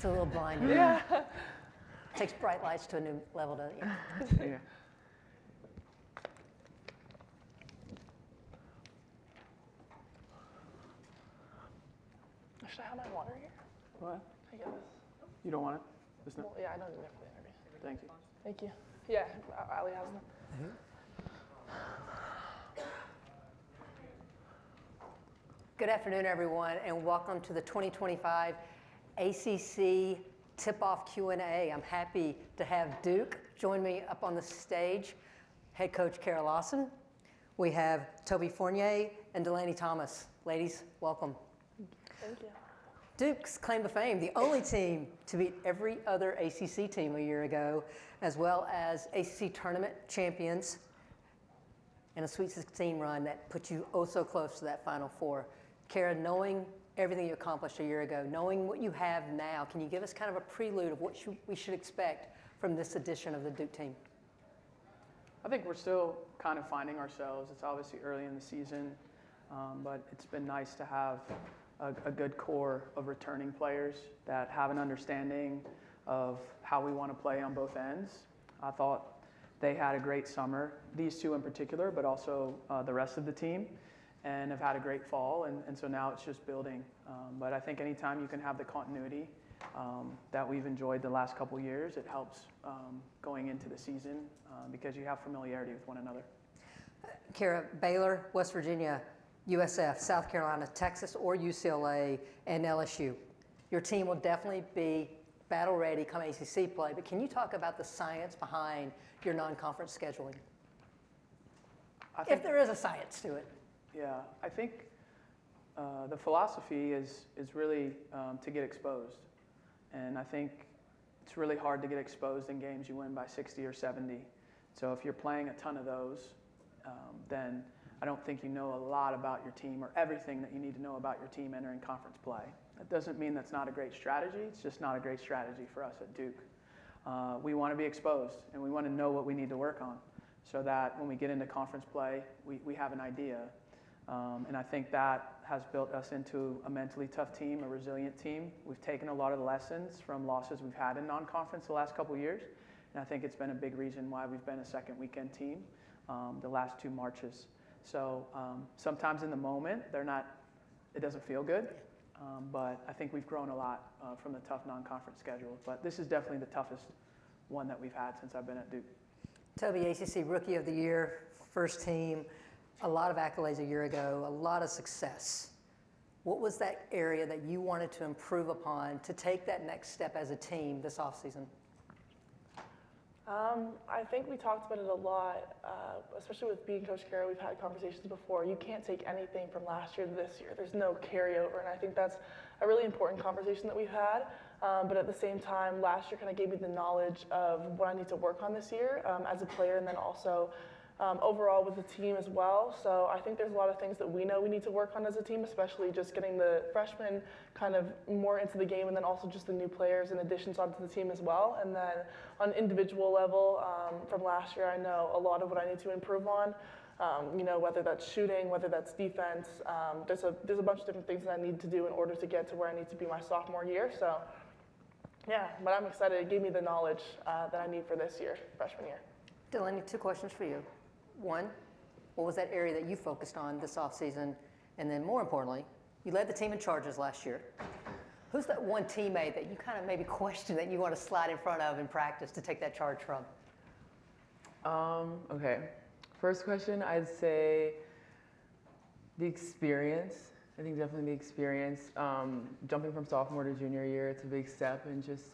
It's a little blinding. Yeah. Takes bright lights to a new level, doesn't it? Yeah. Should I have my water here? What? I get this. You don't want it? It's not. Well, yeah, I don't need it for the interview. Thank you. Thank you. Yeah, Ali has them. Good afternoon, everyone, and welcome to the 2025 ACC Tip-Off Q&A. I'm happy to have Duke join me up on the stage, head coach Kara Lawson. We have Toby Fournier and Delaney Thomas. Ladies, welcome. Thank you. Duke's claim to fame, the only team to beat every other ACC team a year ago, as well as ACC tournament champions, and a Sweet 16 run that put you oh so close to that Final Four. Kara, knowing everything you accomplished a year ago, knowing what you have now, can you give us kind of a prelude of what we should expect from this edition of the Duke team? I think we're still kind of finding ourselves. It's obviously early in the season, but it's been nice to have a good core of returning players that have an understanding of how we want to play on both ends. I thought they had a great summer, these two in particular, but also the rest of the team, and have had a great fall, and so now it's just building. But I think anytime you can have the continuity that we've enjoyed the last couple years, it helps going into the season because you have familiarity with one another. Kara, Baylor, West Virginia, USF, South Carolina, Texas, or UCLA, and LSU. Your team will definitely be battle ready come ACC play, but can you talk about the science behind your non-conference scheduling? If there is a science to it. Yeah, I think the philosophy is really to get exposed. And I think it's really hard to get exposed in games you win by 60 or 70. So if you're playing a ton of those, then I don't think you know a lot about your team or everything that you need to know about your team entering conference play. That doesn't mean that's not a great strategy. It's just not a great strategy for us at Duke. We want to be exposed, and we want to know what we need to work on so that when we get into conference play, we have an idea. And I think that has built us into a mentally tough team, a resilient team. We've taken a lot of the lessons from losses we've had in non-conference the last couple of years, and I think it's been a big reason why we've been a second weekend team the last two Marches. So sometimes in the moment, it doesn't feel good, but I think we've grown a lot from the tough non-conference schedule. But this is definitely the toughest one that we've had since I've been at Duke. Toby, ACC Rookie of the Year, first team, a lot of accolades a year ago, a lot of success. What was that area that you wanted to improve upon to take that next step as a team this offseason? I think we talked about it a lot, especially with being Coach Kara. We've had conversations before. You can't take anything from last year to this year. There's no carryover, and I think that's a really important conversation that we've had. But at the same time, last year kind of gave me the knowledge of what I need to work on this year as a player, and then also overall with the team as well. So I think there's a lot of things that we know we need to work on as a team, especially just getting the freshmen kind of more into the game, and then also just the new players and additions onto the team as well. And then on an individual level, from last year, I know a lot of what I need to improve on. Whether that's shooting, whether that's defense, there's a bunch of different things that I need to do in order to get to where I need to be my sophomore year. So yeah, but I'm excited. It gave me the knowledge that I need for this year, freshman year. Delaney, two questions for you. One, what was that area that you focused on this offseason? And then more importantly, you led the team in charges last year. Who's that one teammate that you kind of maybe question that you want to slide in front of in practice to take that charge from? Okay. First question, I'd say the experience. I think definitely the experience. Jumping from sophomore to junior year, it's a big step, and just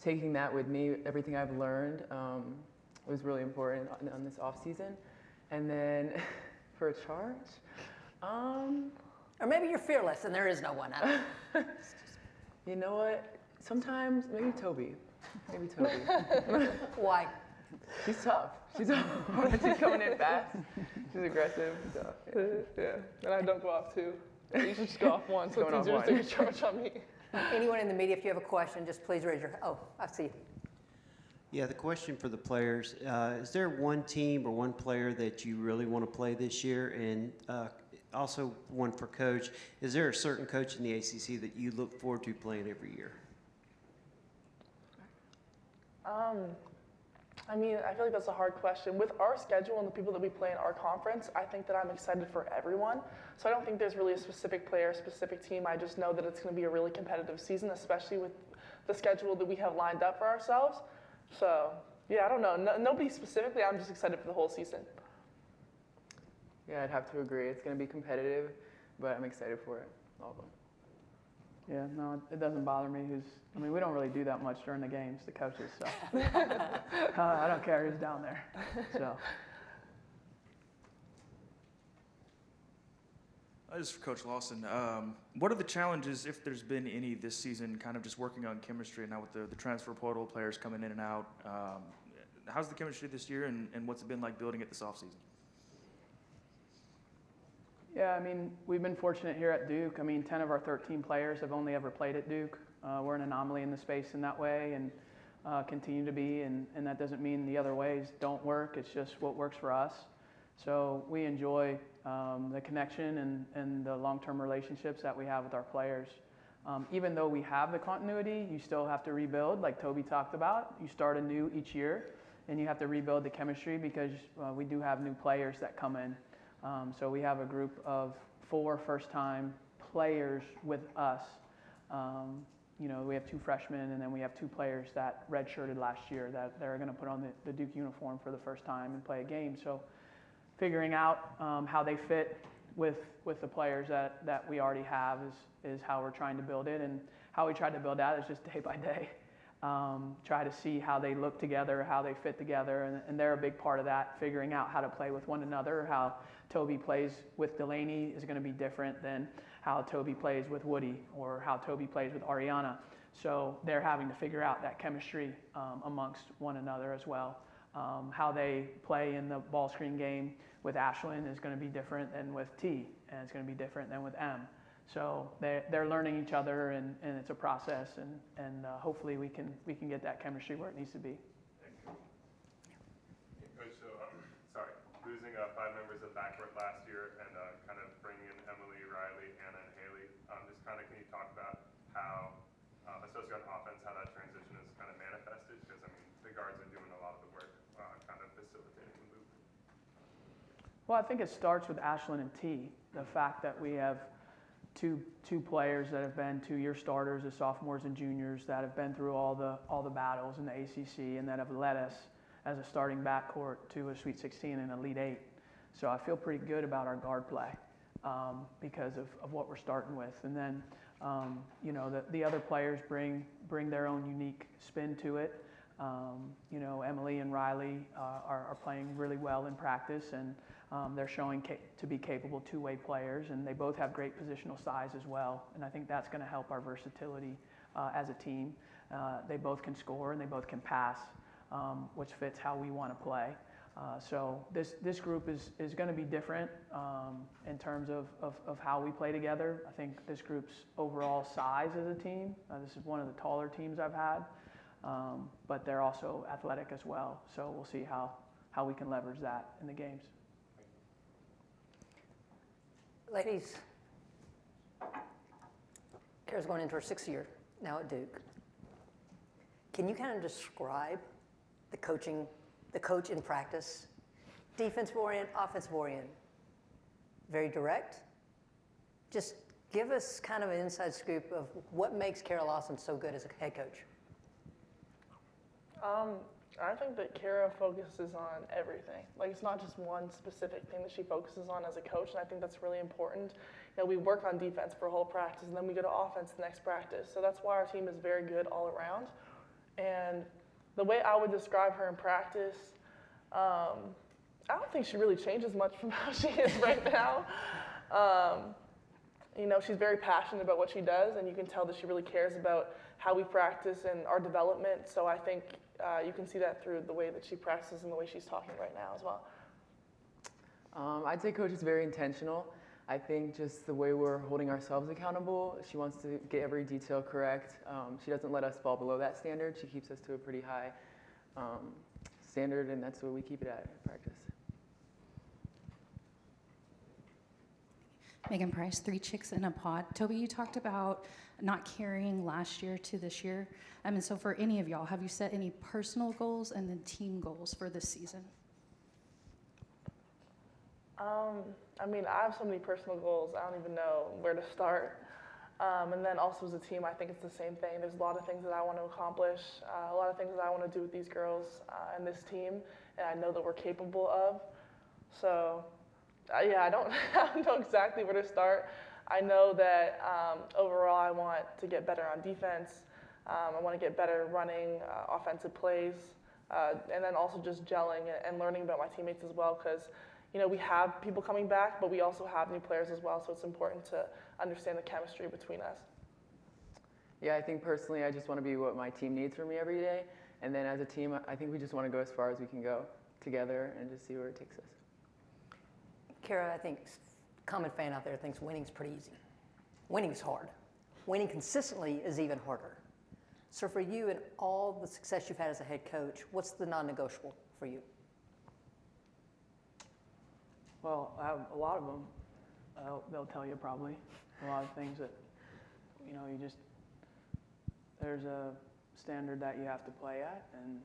taking that with me, everything I've learned was really important on this off season. And then for a charge, or maybe you're fearless and there is no one. I don't know. You know what? Sometimes maybe Toby. Maybe Toby. Why? She's tough. She's coming in fast. She's aggressive. So, Yeah, and I don't go off too. You should just go off once. So Going it's off easier to one. take a charge on me. Anyone in the media, if you have a question, just please raise your hand. Oh, I see you. Yeah, the question for the players, is there one team or one player that you really want to play this year? And also one for Coach, is there a certain coach in the ACC that you look forward to playing every year? I mean, I feel like that's a hard question. With our schedule and the people that we play in our conference, I think that I'm excited for everyone. So I don't think there's really a specific player, a specific team. I just know that it's going to be a really competitive season, especially with the schedule that we have lined up for ourselves. So, yeah, I don't know. Nobody specifically. I'm just excited for the whole season. Yeah, I'd have to agree. It's going to be competitive, but I'm excited for it, all of them. Yeah, no, it doesn't bother me I mean, we don't really do that much during the games, the coaches, so. I don't care who's down there, so. This is for Coach Lawson. What are the challenges, if there's been any this season, kind of just working on chemistry and now with the transfer portal players coming in and out? How's the chemistry this year, and what's it been like building it this offseason? Yeah, I mean, we've been fortunate here at Duke. I mean, 10 of our 13 players have only ever played at Duke. We're an anomaly in the space in that way, and continue to be, and that doesn't mean the other ways don't work. It's just what works for us. So we enjoy the connection and the long-term relationships that we have with our players. Even though we have the continuity, you still have to rebuild, like Toby talked about. You start anew each year, and you have to rebuild the chemistry because we do have new players that come in. So we have a group of 4 first-time players with us. You know, we have 2 freshmen, and then we have 2 players that redshirted last year that they're going to put on the Duke uniform for the first time and play a game. So figuring out how they fit with the players that we already have is how we're trying to build it. And how we try to build that is just day by day. Try to see how they look together, how they fit together, and they're a big part of that, figuring out how to play with one another. How Toby plays with Delaney is going to be different than how Toby plays with Woody or how Toby plays with Ariana. So they're having to figure out that chemistry amongst one another as well. How they play in the ball screen game with Ashlyn is going to be different than with T, and it's going to be different than with M. So they're learning each other, and it's a process, and hopefully we can get that chemistry where it needs to be. Thank you. Coach, so, losing 5 members of the backcourt last year and kind of bringing in Emily, Riley, Anna, and Haley, just kind of can you talk about how, especially on offense, how that transition is kind of manifested? Because, I mean, the guards are doing a lot of the work, kind of facilitating the movement. Well, I think it starts with Ashlyn and T. The fact that we have two players that have been 2-year starters as sophomores and juniors that have been through all the battles in the ACC and that have led us as a starting backcourt to a Sweet 16 and Elite 8. So I feel pretty good about our guard play because of what we're starting with. And then, you know, the other players bring their own unique spin to it. You know, Emily and Riley are playing really well in practice, and they're showing to be capable 2-way players, and they both have great positional size as well. And I think that's going to help our versatility as a team. They both can score and they both can pass, which fits how we want to play. So this group is going to be different in terms of how we play together. I think this group's overall size as a team, this is one of the taller teams I've had, but they're also athletic as well. So we'll see how we can leverage that in the games. Ladies, Kara's going into her 6th year now at Duke. Can you kind of describe the coach in practice? Defensive orient, offensive orient. Very direct. Just give us kind of an inside scoop of what makes Kara Lawson so good as a head coach. I think that Kara focuses on everything. Like, it's not just one specific thing that she focuses on as a coach, and I think that's really important. You know, we work on defense for a whole practice, and then we go to offense the next practice. So that's why our team is very good all around. And the way I would describe her in practice, I don't think she really changes much from how she is right now. You know, she's very passionate about what she does, and you can tell that she really cares about how we practice and our development. So I think you can see that through the way that she practices and the way she's talking right now as well. I'd say Coach is very intentional. I think just the way we're holding ourselves accountable, she wants to get every detail correct. She doesn't let us fall below that standard. She keeps us to a pretty high standard, and that's where we keep it at in practice. Megan Price, 3 Chicks in a Pod. Toby, you talked about not carrying last year to this year? And so for any of y'all, have you set any personal goals and then team goals for this season? I mean, I have so many personal goals, I don't even know where to start. And then also as a team, I think it's the same thing. There's a lot of things that I want to accomplish, a lot of things that I want to do with these girls and this team, and I know that we're capable of. So, yeah, I don't know exactly where to start. I know that overall I want to get better on defense. I want to get better running offensive plays, and then also just gelling and learning about my teammates as well, because you know, we have people coming back, but we also have new players as well, so it's important to understand the chemistry between us. Yeah, I think personally I just want to be what my team needs from me every day. And then as a team, I think we just want to go as far as we can go together and just see where it takes us. Kara, I think common fan out there thinks winning's pretty easy. Winning's hard. Winning consistently is even harder. So for you and all the success you've had as a head coach, what's the non-negotiable for you? Well, I have a lot of them. They'll tell you probably a lot of things that, you know, there's a standard that you have to play at, and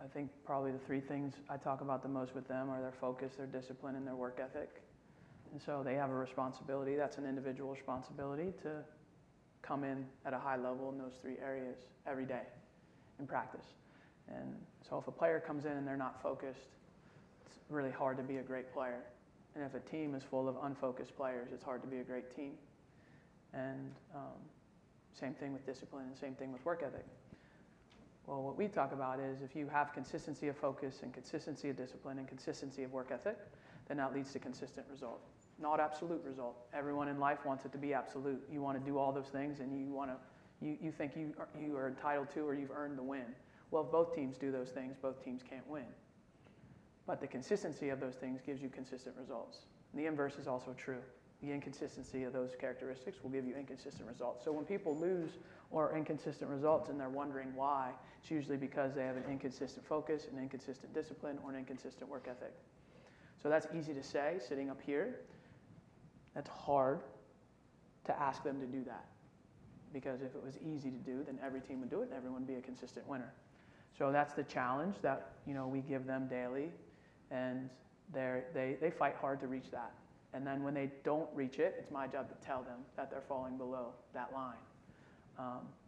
I think probably the three things I talk about the most with them are their focus, their discipline, and their work ethic. And so they have a responsibility, that's an individual responsibility, to come in at a high level in those three areas every day in practice. And so if a player comes in and they're not focused, it's really hard to be a great player. And if a team is full of unfocused players, it's hard to be a great team. And same thing with discipline and same thing with work ethic. Well, what we talk about is if you have consistency of focus and consistency of discipline and consistency of work ethic, then that leads to consistent result. Not absolute result. Everyone in life wants it to be absolute. You want to do all those things and you think you are entitled to or you've earned the win. Well, if both teams do those things, both teams can't win. But the consistency of those things gives you consistent results. And the inverse is also true. The inconsistency of those characteristics will give you inconsistent results. So when people lose or inconsistent results and they're wondering why, it's usually because they have an inconsistent focus, an inconsistent discipline, or an inconsistent work ethic. So that's easy to say sitting up here. That's hard to ask them to do that. Because if it was easy to do, then every team would do it and everyone would be a consistent winner. So that's the challenge that we give them daily, and they fight hard to reach that. And then when they don't reach it, it's my job to tell them that they're falling below that line.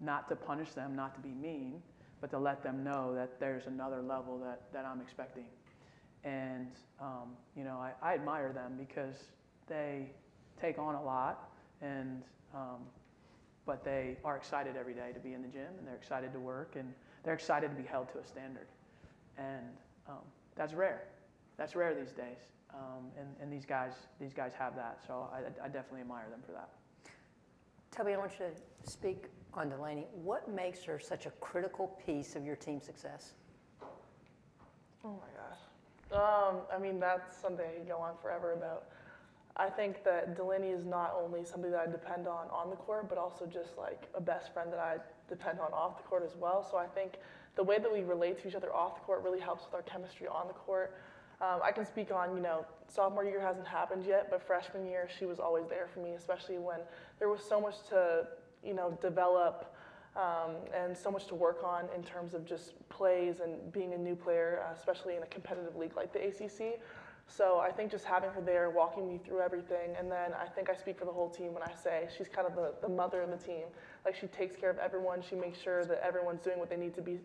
Not to punish them, not to be mean, but to let them know that there's another level that I'm expecting. And I admire them because they take on a lot, and but they are excited every day to be in the gym, and they're excited to work, and they're excited to be held to a standard. And that's rare. That's rare these days. And these guys have that. So I definitely admire them for that. Toby, I want you to speak on Delaney. What makes her such a critical piece of your team's success? Oh my gosh. I mean, that's something I could go on forever about. I think that Delaney is not only somebody that I depend on the court, but also just like a best friend that I depend on off the court as well. So I think the way that we relate to each other off the court really helps with our chemistry on the court. I can speak on, sophomore year hasn't happened yet, but freshman year she was always there for me, especially when there was so much to, develop and so much to work on in terms of just plays and being a new player, especially in a competitive league like the ACC. So I think just having her there, walking me through everything, and then I think I speak for the whole team when I say she's kind of the mother of the team. Like, she takes care of everyone. She makes sure that everyone's doing what they need to be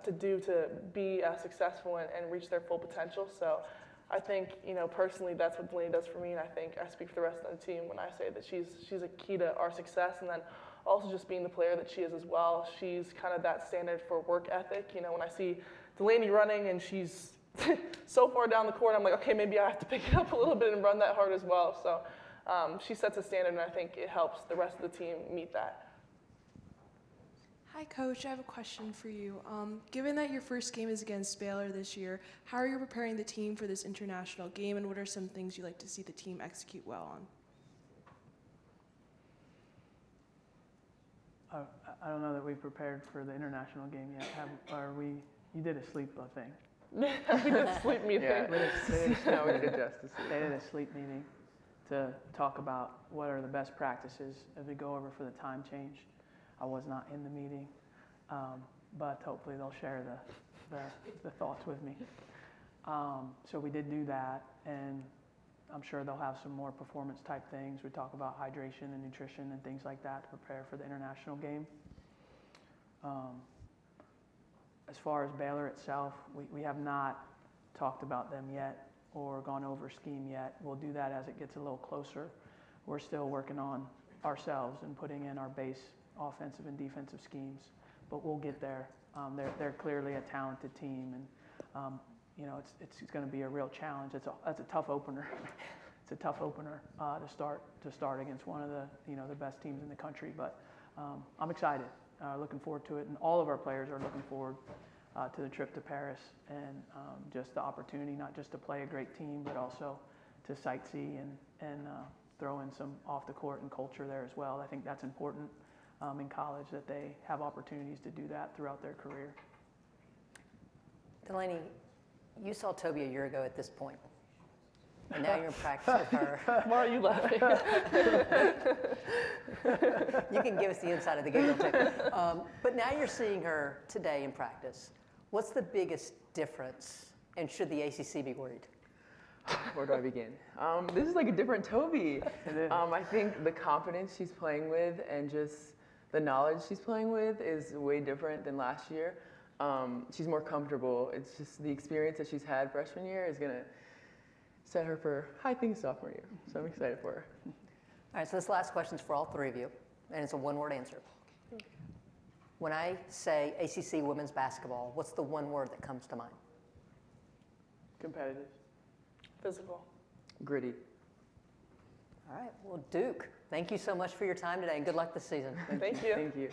to be successful and reach their full potential. So I think, personally, that's what Delaney does for me, and I think I speak for the rest of the team when I say that she's a key to our success, and then also just being the player that she is as well. She's kind of that standard for work ethic. When I see Delaney running and she's so far down the court, I'm like, okay, maybe I have to pick it up a little bit and run that hard as well. So she sets a standard, and I think it helps the rest of the team meet that. Hi, Coach. I have a question for you. Given that your first game is against Baylor this year, how are you preparing the team for this international game, and what are some things you'd like to see the team execute well on? I don't know that we've prepared for the international game yet. You did a sleep thing. We did a sleep meeting. Yeah, we did adjust to sleep. They did a sleep meeting to talk about what are the best practices as we go over for the time change. I was not in the meeting, but hopefully they'll share the thoughts with me. So we did do that, and I'm sure they'll have some more performance type things. We talk about hydration and nutrition and things like that to prepare for the international game. As far as Baylor itself, we have not talked about them yet or gone over scheme yet. We'll do that as it gets a little closer. We're still working on ourselves and putting in our base offensive and defensive schemes, but we'll get there. They're clearly a talented team, and you know, it's going to be a real challenge. That's a tough opener. It's a tough opener to start against one of the best teams in the country. But I'm excited, looking forward to it, and all of our players are looking forward to the trip to Paris and just the opportunity not just to play a great team, but also to sightsee and throw in some off the court and culture there as well. I think that's important in college, that they have opportunities to do that throughout their career. Delaney, you saw Toby a year ago at this point, and now you're in practice with her. Why are you laughing? You can give us the inside of the giggle too. But now you're seeing her today in practice. What's the biggest difference, and should the ACC be worried? Where do I begin? This is like a different Toby. It is. I think the confidence she's playing with and just the knowledge she's playing with is way different than last year. She's more comfortable. It's just the experience that she's had freshman year is going to set her for high things sophomore year. So I'm excited for her. All right, so this last question is for all three of you, and it's a one-word answer. When I say ACC women's basketball, what's the one word that comes to mind? Competitive. Physical. Gritty. All right, well, Duke, thank you so much for your time today, and good luck this season. Thank you. Thank you.